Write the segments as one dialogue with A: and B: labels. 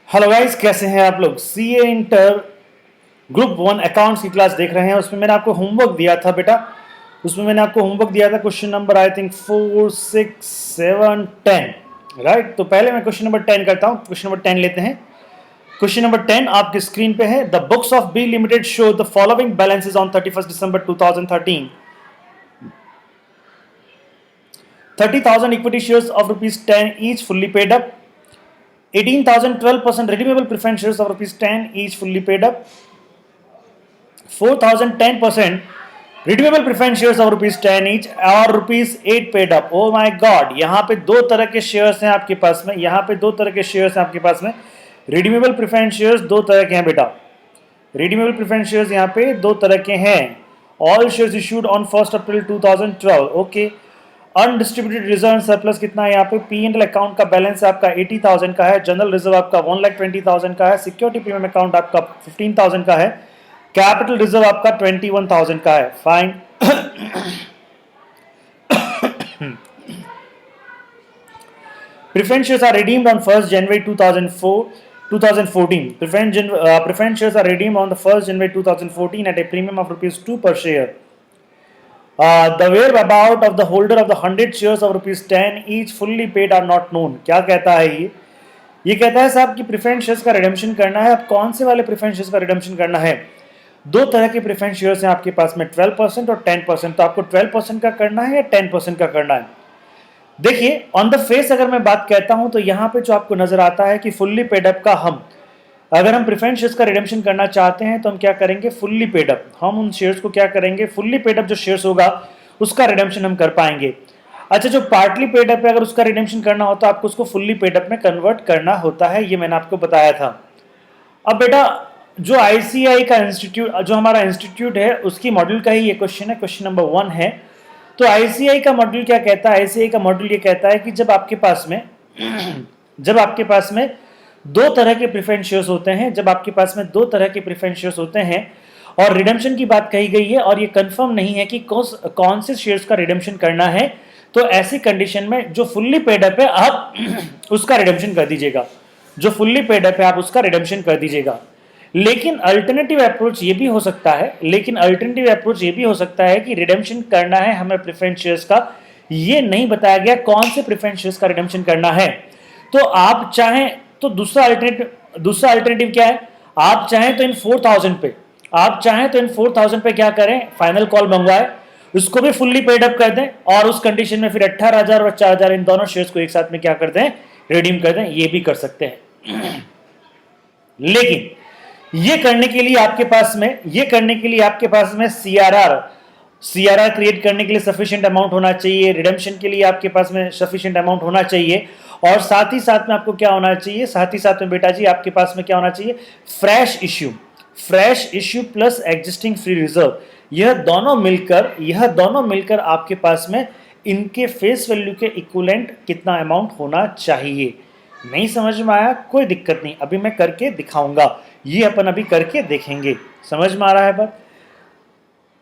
A: Hello guys, कैसे हैं आप लोग। सीए इंटर ग्रुप 1 अकाउंट्स की क्लास देख रहे हैं। उसमें मैंने आपको होमवर्क दिया था बेटा। उसमें मैंने आपको होमवर्क दिया था question number I think 4, 6, 7, 10 right. तो पहले मैं क्वेश्चन नंबर 10 करता हूं। क्वेश्चन नंबर 10 लेते हैं। क्वेश्चन नंबर 10 आपकी स्क्रीन पे है। The books of B Limited show the following balances on 31 December 2013। 30,000 equity shares of ₹10 each fully paid up. 18,000 12% redeemable preference shares of ₹10 each fully paid up. 4,000 10% redeemable preference shares of ₹10 each और ₹8 paid up. Oh my God, यहाँ पे दो तरह के shares हैं आपके पास में। यहाँ पे दो तरह के शेयर्स हैं आपके पास में। रिडीमेबल प्रेफरेंस शेयर्स दो तरह के हैं बेटा। रिडीमेबल प्रेफरेंस शेयर्स यहाँ पे दो तरह के हैं। All shares issued on 1 April 2012। Okay. Undistributed reserve surplus कितना है यहाँ पे। P&L अकाउंट का बैलेंस आपका 80,000 का है। जनरल रिजर्व आपका 1,20,000 का है। सिक्योरिटी प्रीमियम अकाउंट आपका 15,000 का है। कैपिटल रिजर्व आपका 21,000 का है। Fine. Preference shares are redeemed on 1st January 2014. Preference shares are redeemed on the 1st January 2014 at a premium of ₹2 per share. The whereabout of the holder of the 100 shares of ₹10 each fully paid are not known. क्या कहता है ये कहता है साहब कि preference shares का redemption करना है। अब कौन से वाले प्रेफरेंस शेयर्स का रिडेम्पशन करना है। दो तरह के प्रेफरेंस शेयर्स हैं आपके पास में, 12% और 10%। तो आपको 12% का करना है या 10% का करना है। देखिए ऑन द फेस अगर मैं बात कहता हूं तो यहां पे जो आपको नजर आता है कि फुल्ली पेड अप का अगर हम प्रेफरेंस शेयर्स का रिडेम्पशन करना चाहते हैं तो हम क्या करेंगे, फुल्ली पेड अप। हम उन शेयर्स को क्या करेंगे, फुल्ली पेड अप जो शेयर्स होगा उसका रिडेम्पशन हम कर पाएंगे। अच्छा, जो पार्टली पेड अप है अगर उसका रिडेम्पशन करना होता है आपको उसको फुल्ली पेड अप में कन्वर्ट करना होता है। ये मैंने आपको बताया था। अब बेटा जो आईसीआई का इंस्टीट्यूट, जो हमारा इंस्टीट्यूट है उसकी मॉड्यूल का ही ये क्वेश्चन है। क्वेश्चन नंबर 1 है। तो आईसीआई का मॉड्यूल क्या कहता है। आईसीआई का मॉड्यूल ये कहता है कि जब आपके पास में दो तरह के प्रेफरेंस शेयर्स होते हैं, जब आपके पास में दो तरह के प्रेफरेंस शेयर्स होते हैं और रिडेम्पशन की बात कही गई है और ये कंफर्म नहीं है कि कौन से शेयर्स का रिडेम्पशन करना है, तो ऐसी कंडीशन में जो फुल्ली पेड अप है आप उसका रिडेम्पशन कर दीजिएगा। जो फुल्ली पेड अप है आप उसका रिडेम्पशन कर दीजिएगा। लेकिन अल्टरनेटिव अप्रोच ये भी हो सकता है कि रिडेम्पशन करना है हमें प्रेफरेंस शेयर्स का, ये नहीं बताया गया कौन से प्रेफरेंस शेयर्स का रिडेम्पशन करना है। तो आप चाहें तो दूसरा अल्टरनेटिव क्या है, आप चाहें तो इन 4,000 पे क्या करें, फाइनल कॉल मंगवाए, उसको भी फुल्ली पेड अप कर दें और उस कंडीशन में फिर 18,000 और 4,000 इन दोनों शेयर्स को एक साथ में क्या कर दें, रिडीम कर दें। ये भी कर सकते हैं। लेकिन ये करने के लिए आपके पास में सीआरआर क्रिएट करने के लिए सफिशिएंट अमाउंट होना चाहिए। रिडेम्पशन के लिए आपके पास में सफिशिएंट अमाउंट होना चाहिए और साथ ही साथ में आपको क्या होना चाहिए, साथ ही साथ में बेटा जी आपके पास में क्या होना चाहिए, fresh issue plus existing free reserve. यह दोनों मिलकर आपके पास में इनके फेस वैल्यू के इक्विवेलेंट कितना अमाउंट होना चाहिए। नहीं समझ में आया, कोई दिक्कत नहीं, अभी मैं करके दिखाऊंगा। ये अपन अभी करके देखेंगे। समझ में आ रहा है बात।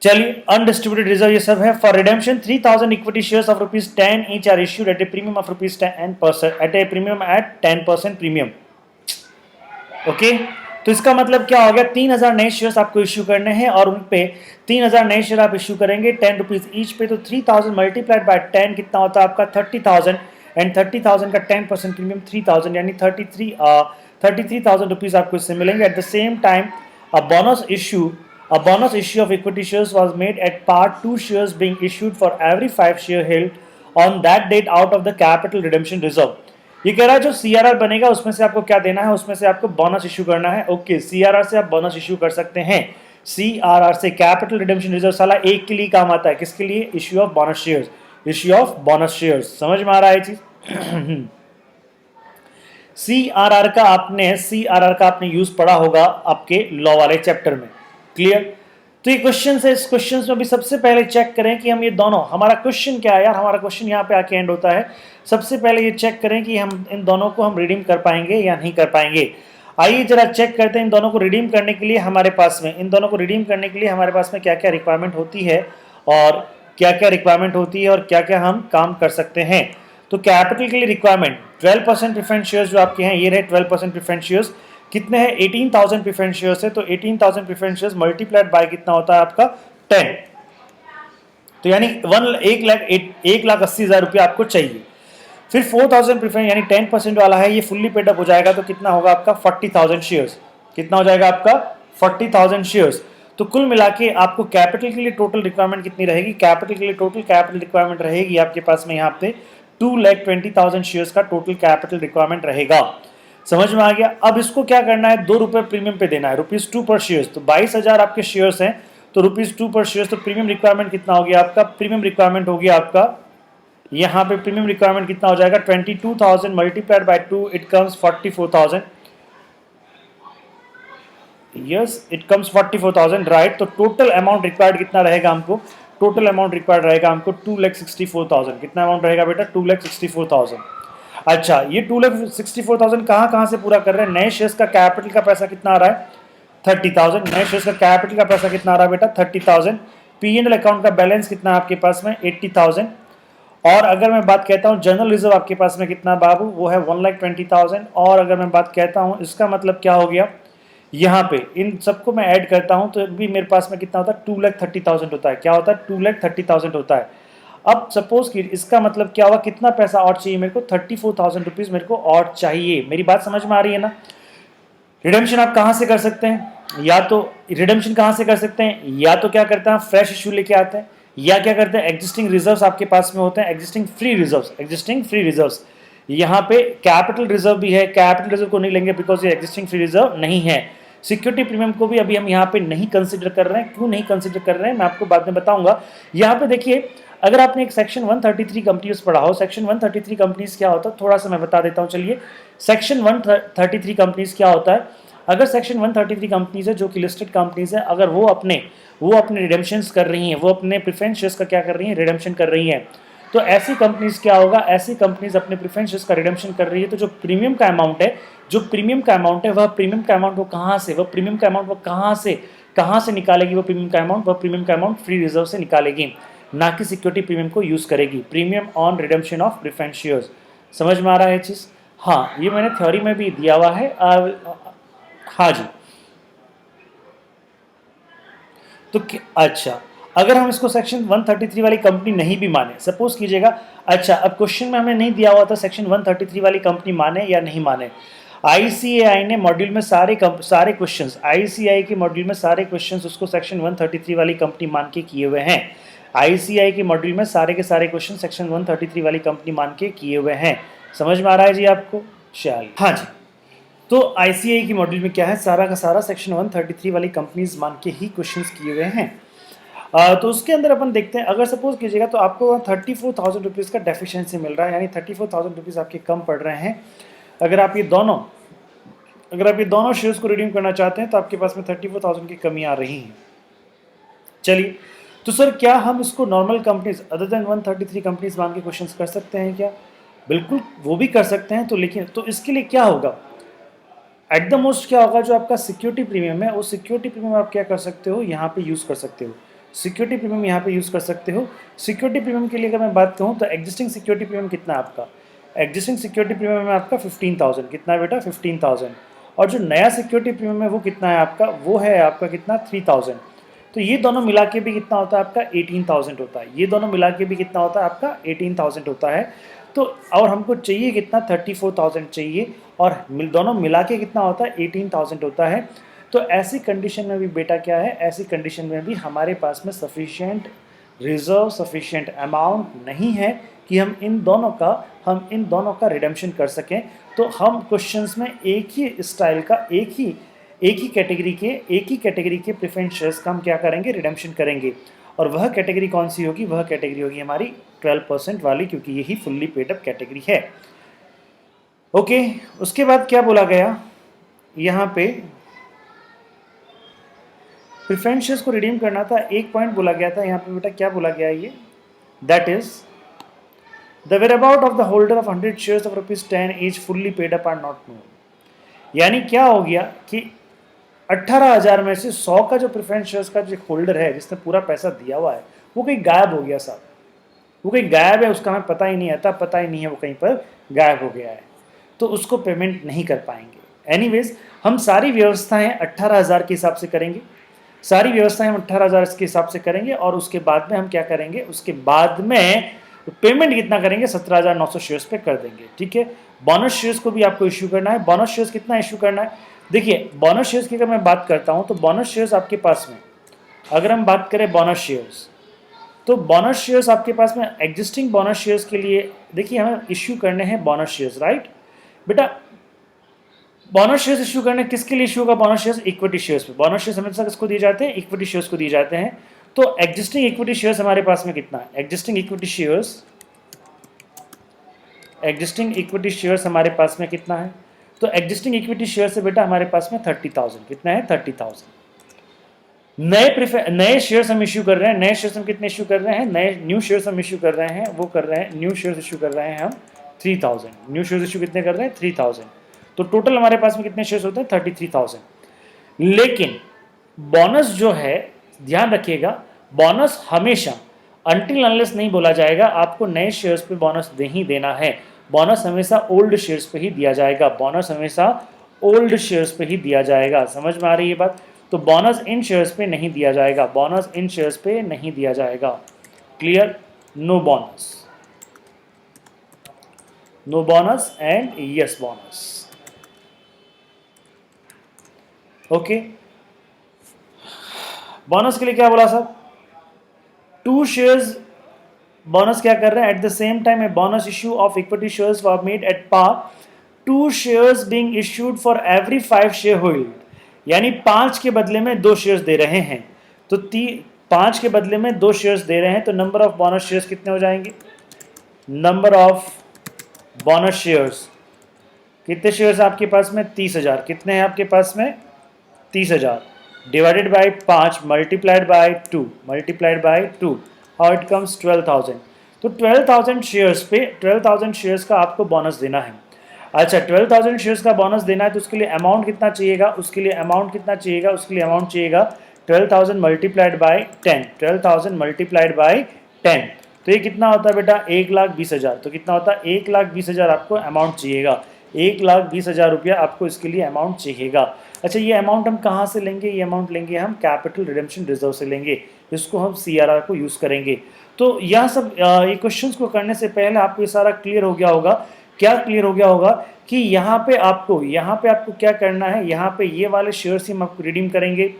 A: चलिए, अनडिस्ट्रीब्यूटेड रिजर्व ये सब है। For redemption 3,000 equity shares of ₹10 each are issued at a premium of ₹10% premium. Okay, तो इसका मतलब क्या हो गया, 3,000 नए शेयर्स आपको इश्यू करने हैं और उन पे 3,000 नए शेयर आप इश्यू करेंगे ₹10 ईच पे। तो 3,000 मल्टीप्लाइड बाय 10 कितना होता है आपका 30,000 एंड 30,000 का 10% प्रीमियम 3,000 यानी 33,000 रुपीज आपको इससे मिलेंगे। Eight the same time a bonus issue of equity shares was made at par 2 shares being issued for every 5 share held on that date out of the capital redemption reserve। ये कह रहा है जो CRR बनेगा उसमें से आपको क्या देना है, उसमें से आपको बोनस इश्यू करना है। ओके, सीआरआर से आप बोनस इश्यू कर सकते हैं। सीआरआर से कैपिटल रिडेम्पशन रिजर्व साला एक के लिए काम आता है, किसके लिए, इश्यू ऑफ बोनस शेयर्स। समझ में आ रहा है चीज। सीआरआर का आपने यूज पढ़ा होगा आपके लॉ वाले चैप्टर में। क्लियर। तो ये क्वेश्चन है, इस क्वेश्चन में भी सबसे पहले चेक करें कि हम ये दोनों, हमारा क्वेश्चन क्या है यार, हमारा क्वेश्चन यहाँ पे आके एंड होता है। सबसे पहले ये चेक करें कि हम इन दोनों को हम रिडीम कर पाएंगे या नहीं कर पाएंगे। आइए जरा चेक करते हैं इन दोनों को रिडीम करने के लिए हमारे पास में क्या क्या रिक्वायरमेंट होती है और क्या क्या हम काम कर सकते हैं। तो कैपिटल के लिए रिक्वायरमेंट 12% प्रेफरेंस शेयर्स जो आपके हैं, ये रहे 12% प्रेफरेंस शेयर्स, कितने हैं 18,000 प्रेफरेंस शेयर्स है, तो 18,000 प्रेफरेंस शेयर्स मल्टीप्लाइड बाय कितना होता है आपका 10, तो यानी 1,80,000 रुपया आपको चाहिए। फिर 4,000 प्रेफरेंस यानी 10% वाला है, ये फुल्ली पेड अप हो जाएगा तो कितना होगा आपका 40,000 शेयर्स, कितना हो जाएगा आपका 40,000 शेयर्स। तो कुल मिला के आपको कैपिटल के लिए टोटल रिक्वायरमेंट कितनी रहेगी, कैपिटल के लिए टोटल कैपिटल रिक्वायरमेंट रहेगी आपके पास में यहाँ पे 2,20,000 शेयर्स का टोटल कैपिटल रिक्वायरमेंट रहेगा। समझ में आ गया। अब इसको क्या करना है, 2 रुपये प्रीमियम पे देना है, ₹2 पर शेयर, तो 22,000 आपके शेयर्स हैं तो ₹2 पर शेयर, तो प्रीमियम रिक्वायरमेंट कितना हो गया आपका, प्रीमियम रिक्वायरमेंट हो गया आपका यहाँ पे प्रीमियम रिक्वायरमेंट कितना हो जाएगा 22,000 multiplied by 2 it comes 44,000, yes it comes 44,000 right. तो टोटल अमाउंट रिक्वायर्ड कितना रहेगा हमको, टोटल अमाउंट रिक्वायर्ड रहेगा हमको 2,64,000, कितना अमाउंट रहेगा बेटा 2,64,000। अच्छा ये 2,64,000 कहाँ से पूरा कर रहे हैं, नए शेयर्स का कैपिटल का पैसा कितना आ रहा है 30,000, नए शेयर्स का कैपिटल का पैसा कितना आ रहा है बेटा 30,000, P&L अकाउंट का बैलेंस कितना है आपके पास में 80,000, और अगर मैं बात कहता हूँ जनरल रिजर्व आपके पास में कितना बाबू, वो है 1,20,000, और अगर मैं बात कहता हूँ इसका मतलब क्या हो गया, यहाँ पे इन सबको मैं ऐड करता हूँ तो भी मेरे पास में कितना होता है 2,30,000 होता है, क्या होता है 2,30,000 होता है। अब सपोज कि इसका मतलब क्या हुआ, कितना पैसा और चाहिए मेरे को 34,000 रुपीज़ मेरे को और चाहिए, मेरी बात समझ में आ रही है ना। रिडेम्पशन आप कहाँ से कर सकते हैं, या तो रिडेम्पशन कहाँ से कर सकते हैं, या तो क्या करते हैं फ्रेश इशू लेके आते हैं, या क्या करते हैं एग्जिस्टिंग रिजर्व्स आपके पास में होते हैं, एग्जिस्टिंग फ्री रिजर्व्स, यहाँ पे कैपिटल रिजर्व भी है, कैपिटल रिजर्व को नहीं लेंगे बिकॉज ये एग्जिस्टिंग फ्री रिजर्व नहीं है। सिक्योरिटी प्रीमियम को भी अभी हम यहाँ पे नहीं कंसिडर कर रहे हैं, क्यों नहीं कंसिडर कर रहे हैं मैं आपको बाद में बताऊंगा। यहाँ पे देखिए अगर आपने एक सेक्शन 133 कंपनीज पढ़ा हो, सेक्शन 133 कंपनीज क्या होता है थोड़ा सा मैं बता देता हूँ। चलिए सेक्शन 133 कंपनीज क्या होता है, अगर सेक्शन 133 कंपनीज है जो कि लिस्टेड कंपनीज है, अगर वो अपने रिडेम्पशंस कर रही हैं, वो अपने प्रेफरेंस शेयर्स का क्या कर रही हैं रिडेम्पशन कर रही हैं, तो ऐसी कंपनीज क्या होगा, ऐसी कंपनीज अपने प्रेफरेंस शेयर्स का रिडेम्पशन कर रही है तो जो प्रीमियम का अमाउंट है, वह प्रीमियम का अमाउंट वो कहाँ से, कहाँ से निकालेगी, वो प्रीमियम का अमाउंट फ्री रिजर्व से निकालेगी, ना कि सिक्योरिटी प्रीमियम को यूज करेगी। Premium on redemption of preference shares, समझ में आ रहा है चीज। हाँ ये मैंने थ्योरी में भी दिया हुआ है। हाँ जी तो अच्छा अगर हम इसको सेक्शन 133 वाली कंपनी नहीं भी माने, सपोज कीजिएगा, अच्छा अब क्वेश्चन में हमें नहीं दिया हुआ था सेक्शन 133 वाली कंपनी माने या नहीं माने। आईसीएआई ने मॉड्यूल में सारे क्वेश्चंस, आईसीएआई के मॉड्यूल में सारे क्वेश्चंस उसको सेक्शन 133 वाली कंपनी मान के किए हुए हैं। आईसीएआई के मॉड्यूल में सारे के सारे क्वेश्चन सेक्शन 133 वाली कंपनी मान के किए हुए हैं। समझ में आ रहा है जी आपको, चलिए हाँ जी। तो आईसीएआई की मॉड्यूल में क्या है, सारा का सारा सेक्शन 133 वाली कंपनीज मान के ही क्वेश्चंस किए हुए हैं। तो उसके अंदर अपन देखते हैं, अगर सपोज कीजिएगा तो आपको 34,000 रुपीज़ का डेफिशिएंसी मिल रहा है, यानी 34,000 रुपीज़ आपके कम पड़ रहे हैं। अगर आप ये दोनों शेयर्स को रिडीम करना चाहते हैं तो आपके पास में 34,000 की कमी आ रही है। चलिए तो सर क्या हम इसको normal companies other than 133 companies मान के क्वेश्चंस कर सकते हैं क्या, बिल्कुल वो भी कर सकते हैं। तो लेकिन तो इसके लिए क्या होगा, एट द मोस्ट क्या होगा, जो आपका सिक्योरिटी प्रीमियम है वो सिक्योरिटी प्रीमियम आप क्या कर सकते हो, यहाँ पे यूज़ कर सकते हो, सिक्योरिटी प्रीमियम यहाँ पे यूज़ कर सकते हो। सिक्योरिटी प्रीमियम के लिए अगर मैं बात कहूँ तो एग्जिस्टिंग सिक्योरिटी प्रीमियम कितना है आपका, एग्जिस्टिंग सिक्योरिटी प्रीमियम है आपका 15,000, कितना है बेटा 15,000, और जो नया सिक्योरिटी प्रीमियम है वो कितना है आपका, वो है आपका कितना 3,000। तो ये दोनों मिला के भी कितना होता है आपका 18,000 होता है, ये दोनों मिला के भी कितना होता है आपका 18,000 होता है। तो और हमको चाहिए कितना 34,000 चाहिए, और दोनों मिला के कितना होता है 18,000 होता है। तो ऐसी कंडीशन में भी बेटा क्या है, ऐसी कंडीशन में भी हमारे पास में सफिशिएंट रिजर्व, सफिशिएंट अमाउंट नहीं है कि हम इन दोनों का रिडेम्पशन कर सकें। तो हम क्वेश्चंस में एक ही स्टाइल का एक ही कैटेगरी के प्रेफरेंस शेयर्स का हम क्या करेंगे, रिडेम्पशन करेंगे। और वह कैटेगरी कौन सी होगी, वह कैटेगरी होगी हमारी 12% वाली, क्योंकि यही फुल्ली पेड अप कैटेगरी है। ओके उसके बाद क्या बोला गया यहाँ पे, प्रेफरेंस शेयर्स को रिडीम करना था, एक पॉइंट बोला गया था यहाँ पे बेटा, क्या बोला गया ये, that is the whereabout of the holder of 100 shares of ₹10 each fully paid up are not known. यानी क्या हो गया कि 18,000 में से 100 का जो प्रेफरेंस शेयर्स का जो होल्डर है जिसने पूरा पैसा दिया हुआ है वो कहीं गायब हो गया साहब, वो कहीं गायब है, उसका हमें पता ही नहीं आता, पता ही नहीं है वो कहीं पर गायब हो गया है, तो उसको पेमेंट नहीं कर पाएंगे। एनीवेज हम सारी व्यवस्थाएं 18,000 के हिसाब से करेंगे, सारी व्यवस्थाएं हम 18,000 के हिसाब से करेंगे, और उसके बाद में हम क्या करेंगे, उसके बाद में पेमेंट कितना करेंगे, 17,900 शेयर्स पे कर देंगे। ठीक है, बोनस शेयर्स को भी आपको इश्यू करना है। बोनस शेयर्स कितना इश्यू करना है, देखिए बोनस शेयर्स की अगर मैं बात करता हूं तो बोनस शेयर्स आपके पास में, अगर हम बात करें बोनस शेयर्स, तो बोनस शेयर्स आपके पास में एग्जिस्टिंग बोनस शेयर्स के लिए देखिए हमें इश्यू करने हैं बोनस शेयर्स, राइट बेटा। बोनस शेयर्स इश्यू करने किसके लिए इश्यू होगा, बोनस शेयर्स इक्विटी शेयर्स पे। बोनस शेयर्स हमेशा किसको दिए जाते हैं, इक्विटी शेयर्स को दिए जाते हैं। तो एग्जिस्टिंग इक्विटी शेयर्स हमारे पास में कितना है, existing equity shares, existing equity shares हमारे पास में कितना है, तो एग्जिस्टिंग इक्विटी शेयर से बेटा हमारे पास में 30,000, कितना है 30,000। नए शेयर्स हम इश्यू कर रहे हैं, नए शेयर्स हम कितने इश्यू कर रहे हैं, नए न्यू शेयर्स हम इश्यू कर रहे हैं, वो कर रहे हैं न्यू शेयर्स इश्यू कर रहे हैं हम 3,000, न्यू शेयर्स इश्यू कितने कर रहे हैं 3,000। तो टोटल हमारे पास में कितने शेयर्स होते हैं 33,000। लेकिन बोनस जो है, ध्यान रखिएगा, बोनस हमेशा अनटिल अनलेस नहीं बोला जाएगा आपको नए शेयर्स पे बोनस नहीं देना है, बोनस हमेशा ओल्ड शेयर्स पे ही दिया जाएगा, बोनस हमेशा ओल्ड शेयर्स पे ही दिया जाएगा। समझ में आ रही है बात, तो बोनस इन शेयर्स पे नहीं दिया जाएगा, बोनस इन शेयर्स पे नहीं दिया जाएगा। Clear, no bonus, no bonus and yes bonus. Okay, bonus के लिए क्या बोला सर, 2 शेयर्स बोनस क्या कर रहे हैं, at the same time a bonus issue of equity shares were made at par, 2 shares being issued for every 5 share hold, यानी 5 के बदले में 2 शेयर्स दे रहे हैं, तो 5 के बदले में 2 शेयर्स दे रहे हैं, तो नंबर ऑफ बोनस शेयर्स कितने हो जाएंगे, नंबर ऑफ बोनस शेयर्स, कितने शेयर्स आपके पास में 30,000, कितने हैं आपके पास में 30,000, divided by 5 multiplied by 2, multiplied by 2, how it comes 12,000। तो 12,000 शेयर्स पे 12,000 शेयर्स का आपको बोनस देना है। अच्छा, 12,000 शेयर्स का बोनस देना है तो उसके लिए अमाउंट कितना चाहिएगा, उसके लिए अमाउंट कितना चाहिएगा, उसके लिए अमाउंट चाहिएगा 12,000 मल्टीप्लाइड बाय 10, 12,000 मल्टीप्लाइड बाय 10, तो ये कितना होता है बेटा 1,20,000। तो कितना होता है 1,20,000 आपको अमाउंट चाहिएगा, 1,20,000 रुपया आपको इसके लिए अमाउंट चाहिएगा। अच्छा, ये अमाउंट हम कहाँ से लेंगे, ये अमाउंट लेंगे हम कैपिटल रिडेम्पशन रिजर्व से लेंगे, इसको हम CRR को यूज़ करेंगे। तो यह सब ये क्वेश्चंस को करने से पहले आपको ये सारा क्लियर हो गया होगा, क्या क्लियर हो गया होगा कि यहाँ पे आपको क्या करना है, यहाँ पे ये वाले शेयर्स ही हम आपको रिडीम करेंगे,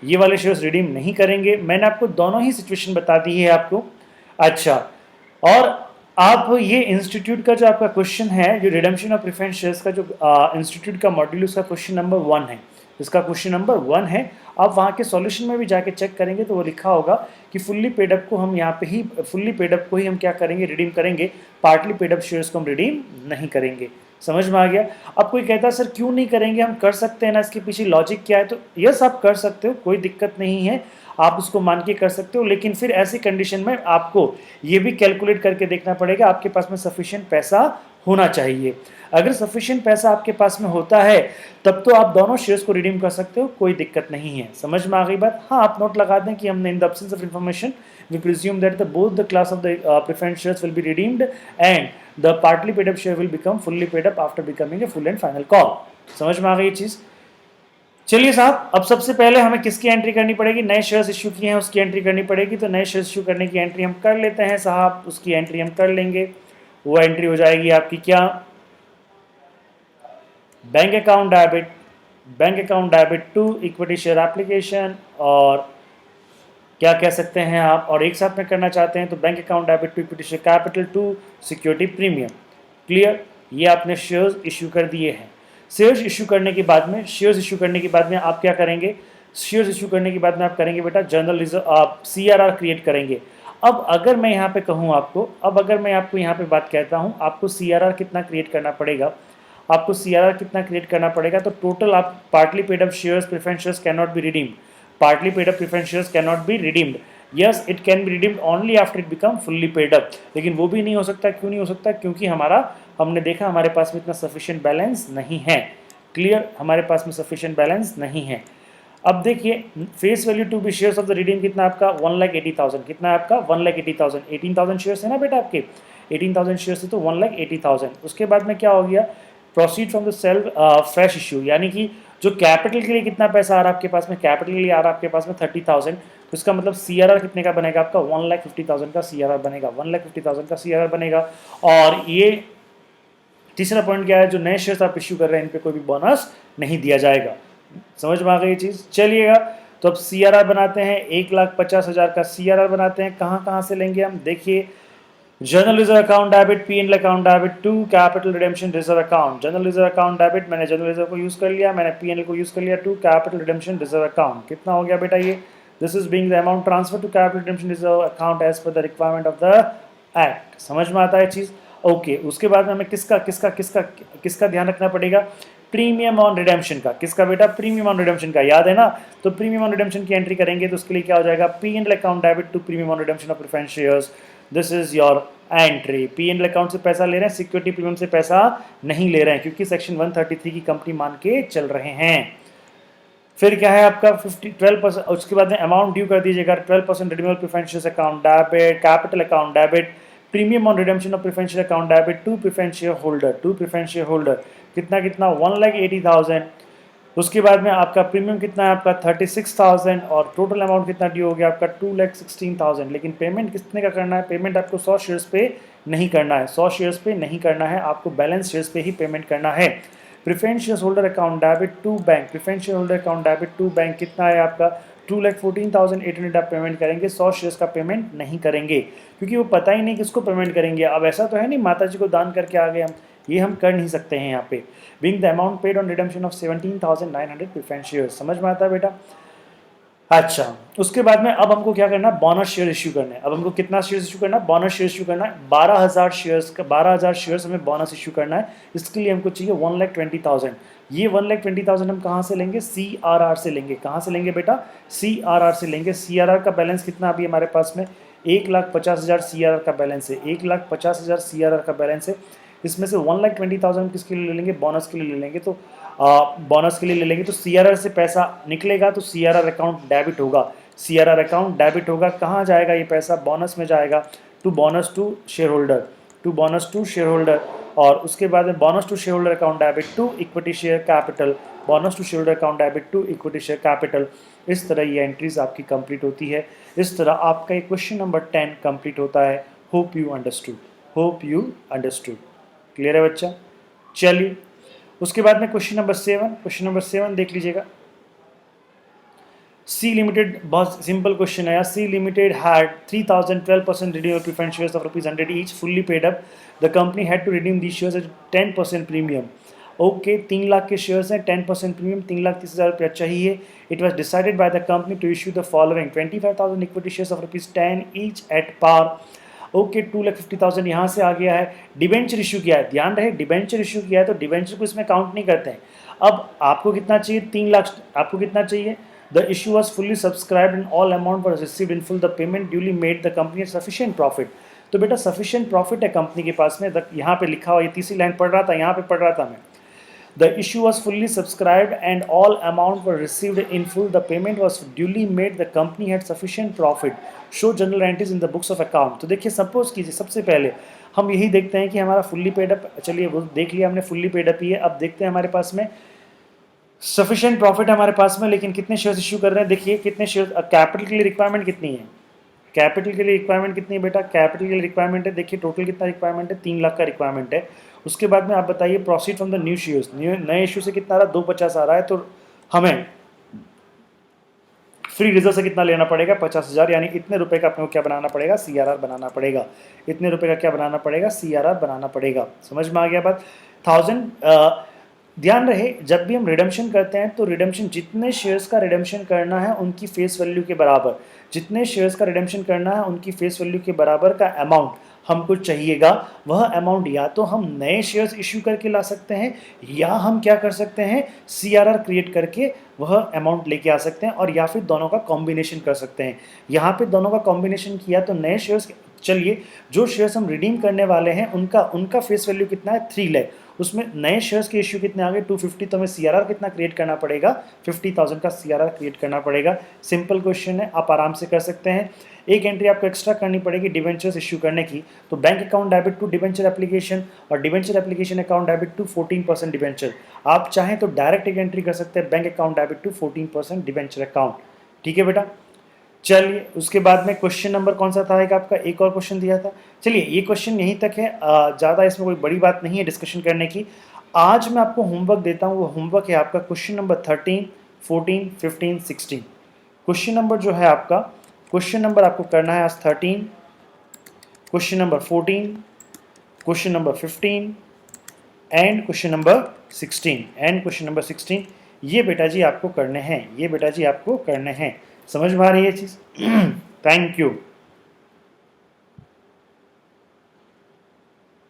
A: ये वाले शेयर्स रिडीम नहीं करेंगे। मैंने आपको दोनों ही सिचुएशन बता दी है आपको। अच्छा, और आप ये इंस्टीट्यूट का जो आपका क्वेश्चन है, जो रिडेम्पशन ऑफ प्रेफरेंस शेयर्स का जो इंस्टीट्यूट का मॉड्यूल, उसका क्वेश्चन नंबर 1 है, इसका क्वेश्चन नंबर 1 है। आप वहाँ के सॉल्यूशन में भी जाके चेक करेंगे तो वो लिखा होगा कि फुल्ली पेडअप को हम यहाँ पे ही, फुल्ली पेडअप को ही हम क्या करेंगे, रिडीम करेंगे, पार्टली पेडअप शेयर्स को हम रिडीम नहीं करेंगे। समझ में आ गया। अब कोई कहता है सर क्यों नहीं करेंगे, हम कर सकते हैं ना, इसके पीछे लॉजिक क्या है, तो यस आप कर सकते हो, कोई दिक्कत नहीं है, आप उसको मान के कर सकते हो, लेकिन फिर ऐसी कंडीशन में आपको ये भी कैलकुलेट करके देखना पड़ेगा आपके पास में सफिशिएंट पैसा होना चाहिए। अगर सफिशिएंट पैसा आपके पास में होता है तब तो आप दोनों शेयर्स को रिडीम कर सकते हो, कोई दिक्कत नहीं है। समझ में आ गई बात। हाँ, आप नोट लगा दें कि हमने in the absence of information we presume that the both the class of the preference shares will be redeemed and the partly paid up share will become fully paid up after becoming a full and final call. समझ में आ गई ये चीज़। चलिए साहब, अब सबसे पहले हमें किसकी एंट्री करनी पड़ेगी, नए शेयर्स इश्यू किए हैं उसकी एंट्री करनी पड़ेगी। तो नए शेयर्स इश्यू करने की एंट्री हम कर लेते हैं साहब, उसकी एंट्री हम कर लेंगे। वो एंट्री हो जाएगी आपकी क्या, bank account debit to equity share application, और क्या कह सकते हैं आप, और एक साथ में करना चाहते हैं तो bank account debit to equity share capital to security premium. Clear, ये आपने शेयर्स इश्यू कर दिए हैं। शेयर्स इशू करने के बाद में आप क्या करेंगे, शेयर्स इशू करने के बाद में आप करेंगे बेटा जनरल रिजर्व, आप CRR क्रिएट करेंगे। अब अगर मैं यहाँ पे कहूँ आपको, यहाँ पे बात कहता हूँ, आपको CRR कितना क्रिएट करना पड़ेगा, तो टोटल आप partly paid up shares preference shares can not be redeemed, partly paid up preference shares can not be redeemed. Yes, it can be redeemed only after it become fully paid up, लेकिन वो भी नहीं हो सकता। क्यों नहीं हो सकता, क्योंकि हमने देखा हमारे पास में इतना सफिशिएंट बैलेंस नहीं है। क्लियर, हमारे पास में सफिशिएंट बैलेंस नहीं है। अब देखिए face value to be shares of the redeem कितना है आपका 1,80,000, कितना है आपका 1,80,000, 18,000 शेयर्स है ना बेटा आपके, 18,000 शेयर्स है तो 1,80,000। उसके बाद में क्या हो गया, proceed from the self fresh issue, यानी कि जो कैपिटल के लिए कितना पैसा आ रहा है आपके पास में, कैपिटल के लिए आ रहा है आपके पास में 30,000, तो इसका मतलब CRR कितने का बनेगा आपका 1,50,000 का CRR बनेगा, 1,50,000 का CRR बनेगा। और ये तीसरा पॉइंट क्या है, जो नए शेयर्स आप इश्यू कर रहे हैं इन पे कोई भी बोनस नहीं दिया जाएगा। समझ में आ गई ये चीज़, चलिएगा। तो अब CRR बनाते हैं, 1,50,000 का CRR बनाते हैं, कहाँ कहाँ से लेंगे हम, देखिए general reserve account debit, P&L account debit to capital redemption reserve account. General reserve account debit, मैंने जनरल रिजर्व को यूज कर लिया, मैंने P&L को यूज कर लिया to capital redemption reserve account. कितना हो गया बेटा ये, this is being the amount transfer to capital redemption reserve account as per the requirement of the act. समझ में आता है चीज, ओके। उसके बाद में हमें किसका किसका किसका किसका ध्यान रखना पड़ेगा, प्रीमियम ऑन रिडेम्पशन का। किसका बेटा, प्रीमियम ऑन रिडेम्पशन का, याद है ना। तो प्रीमियम ऑन रिडेम्पशन की एंट्री करेंगे तो उसके लिए क्या हो जाएगा, P&L account debit to premium on redemption of preference shares, this is your entry. P&L account से पैसा ले रहे हैं, सिक्योरिटी प्रीमियम से पैसा नहीं ले रहे हैं, क्योंकि सेक्शन 133 की कंपनी मान के चल रहे हैं। फिर क्या है आपका 12%, उसके बाद में अमाउंट ड्यू कर दीजिएगा 12% renewal preference shares account debit, capital account debit, premium on redemption of preference share account debit to preference shareholder, to preference shareholder. कितना कितना 1,80,000। उसके बाद में आपका प्रीमियम कितना है आपका 36,000, और टोटल अमाउंट कितना ड्यू हो गया आपका 2,16,000। लेकिन पेमेंट कितने का करना है, पेमेंट आपको 100 शेयर्स पे नहीं करना है, 100 शेयर्स पे नहीं करना है, आपको बैलेंस शेयर्स पे ही पेमेंट करना है। Preference shareholder account debit to bank, preference shareholder account debit to bank कितना है आपका 2,14,800 आप पेमेंट करेंगे, 100 शेयर्स का पेमेंट नहीं करेंगे, क्योंकि वो पता ही नहीं किसको पेमेंट करेंगे। अब ऐसा तो है नहीं माता जी को दान करके आ गए हम, ये हम कर नहीं सकते हैं यहाँ पे। Being the amount paid on redemption of 17,900 preference shares. समझ में आता है बेटा, अच्छा। उसके बाद में अब हमको क्या करना है, बोनस शेयर इश्यू करना है। अब हमको कितना शेयर इश्यू करना है, बोनस शेयर इश्यू करना है, 12,000 शेयर्स का, 12,000 शेयर्स हमें बोनस इश्यू करना है। इसके लिए हमको चाहिए 1,20,000। ये 1,20,000 हम कहाँ से लेंगे, CRR से लेंगे। कहाँ से लेंगे बेटा, CRR से लेंगे। CRR का बैलेंस कितना अभी हमारे पास में 1,50,000 CRR का बैलेंस है, 1,50,000 CRR का बैलेंस है। इसमें से 1,20,000 किसके लिए ले लेंगे, बोनस के लिए ले लेंगे। तो बोनस के लिए ले लेंगे तो CRR से पैसा निकलेगा तो CRR अकाउंट डेबिट होगा, CRR अकाउंट डेबिट होगा। कहाँ जाएगा ये पैसा, बोनस में जाएगा, to bonus to shareholder, to bonus to shareholder. और उसके बाद में bonus to shareholder account debit to equity share capital, bonus to shareholder account debit to equity share capital. इस तरह ये entries आपकी complete होती है। इस तरह आपका ये क्वेश्चन नंबर 10 कंप्लीट होता है। Hope you understood, hope you understood. Clear है बच्चा, चलिए। उसके बाद में क्वेश्चन नंबर 7, क्वेश्चन नंबर 7 देख लीजिएगा। सी लिमिटेड, बहुत सिंपल क्वेश्चन है। C limited had 3,012% redeem preference shares of ₹100 each fully paid up. The company had to redeem the shares at 10% premium. Okay, 3 lakh के शेयर्स हैं, 10% प्रीमियम, 3,30,000 रुपया चाहिए। It was decided by the company to issue the following 25,000 equity shares of ₹10 each at par. Okay, 2,50,000 यहाँ से आ गया है। Debenture issue किया है, ध्यान रहे डिबेंचर इशू किया है तो डिबेंचर को इसमें काउंट नहीं करते हैं। अब आपको कितना चाहिए, 3 लाख आपको कितना चाहिए। The issue was fully subscribed and all amount was received in full, the payment duly made the company sufficient profit. तो बेटा सफिशिएंट प्रॉफिट है कंपनी के पास में, यहाँ पे लिखा हुआ, ये तीसरी लाइन पढ़ रहा था, यहाँ पे पढ़ रहा था मैं। The issue was fully subscribed and all amount were received in full. The payment was duly made. The company had sufficient profit. Show general entries in the books of account. तो देखिए सपोज कीजिए सबसे पहले हम यही देखते हैं कि हमारा फुल्ली पेड अप, चलिए वो देख लिया हमने, फुल्ली पेड अप ही है। अब देखते हैं हमारे पास में सफिशिएंट प्रॉफिट हमारे पास में, लेकिन कितने शेयर्स इशू कर रहे हैं। देखिए कितने शेयर्स, कैपिटल के लिए रिक्वायरमेंट कितनी है, कैपिटल के लिए रिक्वायरमेंट कितनी है बेटा, कैपिटल के लिए रिक्वायरमेंट है, देखिए टोटल कितना रिक्वायरमेंट है, 3 लाख का रिक्वायरमेंट है। उसके बाद में आप बताइए proceed from the new shares, नए इशू से कितना आ रहा है, 250 आ रहा है, तो हमें फ्री रिजर्व से कितना लेना पड़ेगा, 50,000, यानी इतने रुपए का अपने को क्या बनाना पड़ेगा, CRR बनाना पड़ेगा। इतने रुपए का क्या बनाना पड़ेगा, CRR बनाना पड़ेगा। समझ में आ गया बात। 1000 ध्यान रहे जब भी हम रिडम्पशन करते हैं तो रिडम्पशन जितने शेयर्स का रिडम्पशन करना है उनकी फेस वैल्यू के बराबर, जितने शेयर्स का रिडम्पशन करना है उनकी फेस वैल्यू के बराबर का अमाउंट हमको चाहिएगा। वह अमाउंट या तो हम नए शेयर्स इश्यू करके ला सकते हैं, या हम क्या कर सकते हैं, CRR क्रिएट करके वह अमाउंट लेके आ सकते हैं, और या फिर दोनों का कॉम्बिनेशन कर सकते हैं। यहाँ पे दोनों का कॉम्बिनेशन किया तो नए शेयर्स, चलिए जो शेयर्स हम रिडीम करने वाले हैं उनका फेस वैल्यू कितना है, 3 लाख, उसमें नए शेयर्स के इश्यू कितने आ गए 250, तो हमें CRR कितना क्रिएट करना पड़ेगा 50,000 का CRR क्रिएट करना पड़ेगा। सिंपल क्वेश्चन है, आप आराम से कर सकते हैं। एक एंट्री आपको एक्स्ट्रा करनी पड़ेगी डिवेंचर्स इश्यू करने की, तो bank account debit to debenture application और debenture application account debit to 14% debenture. आप चाहें तो डायरेक्ट एक एंट्री कर सकते हैं bank account debit to 14% debenture account. ठीक है बेटा, चलिए उसके बाद में क्वेश्चन नंबर कौन सा था, एक आपका एक और क्वेश्चन दिया था। चलिए ये क्वेश्चन यहीं तक है, ज़्यादा इसमें कोई बड़ी बात नहीं है डिस्कशन करने की। आज मैं आपको होमवर्क देता हूँ, वो होमवर्क है आपका क्वेश्चन नंबर 13, 14, 15, 16। क्वेश्चन नंबर जो है आपका, क्वेश्चन नंबर आपको करना है आज 13, question number 14, question number 15 and question number 16 ये बेटा जी आपको करने हैं, ये बेटा जी आपको करने हैं। समझ में आ रही है चीज़? Thank you.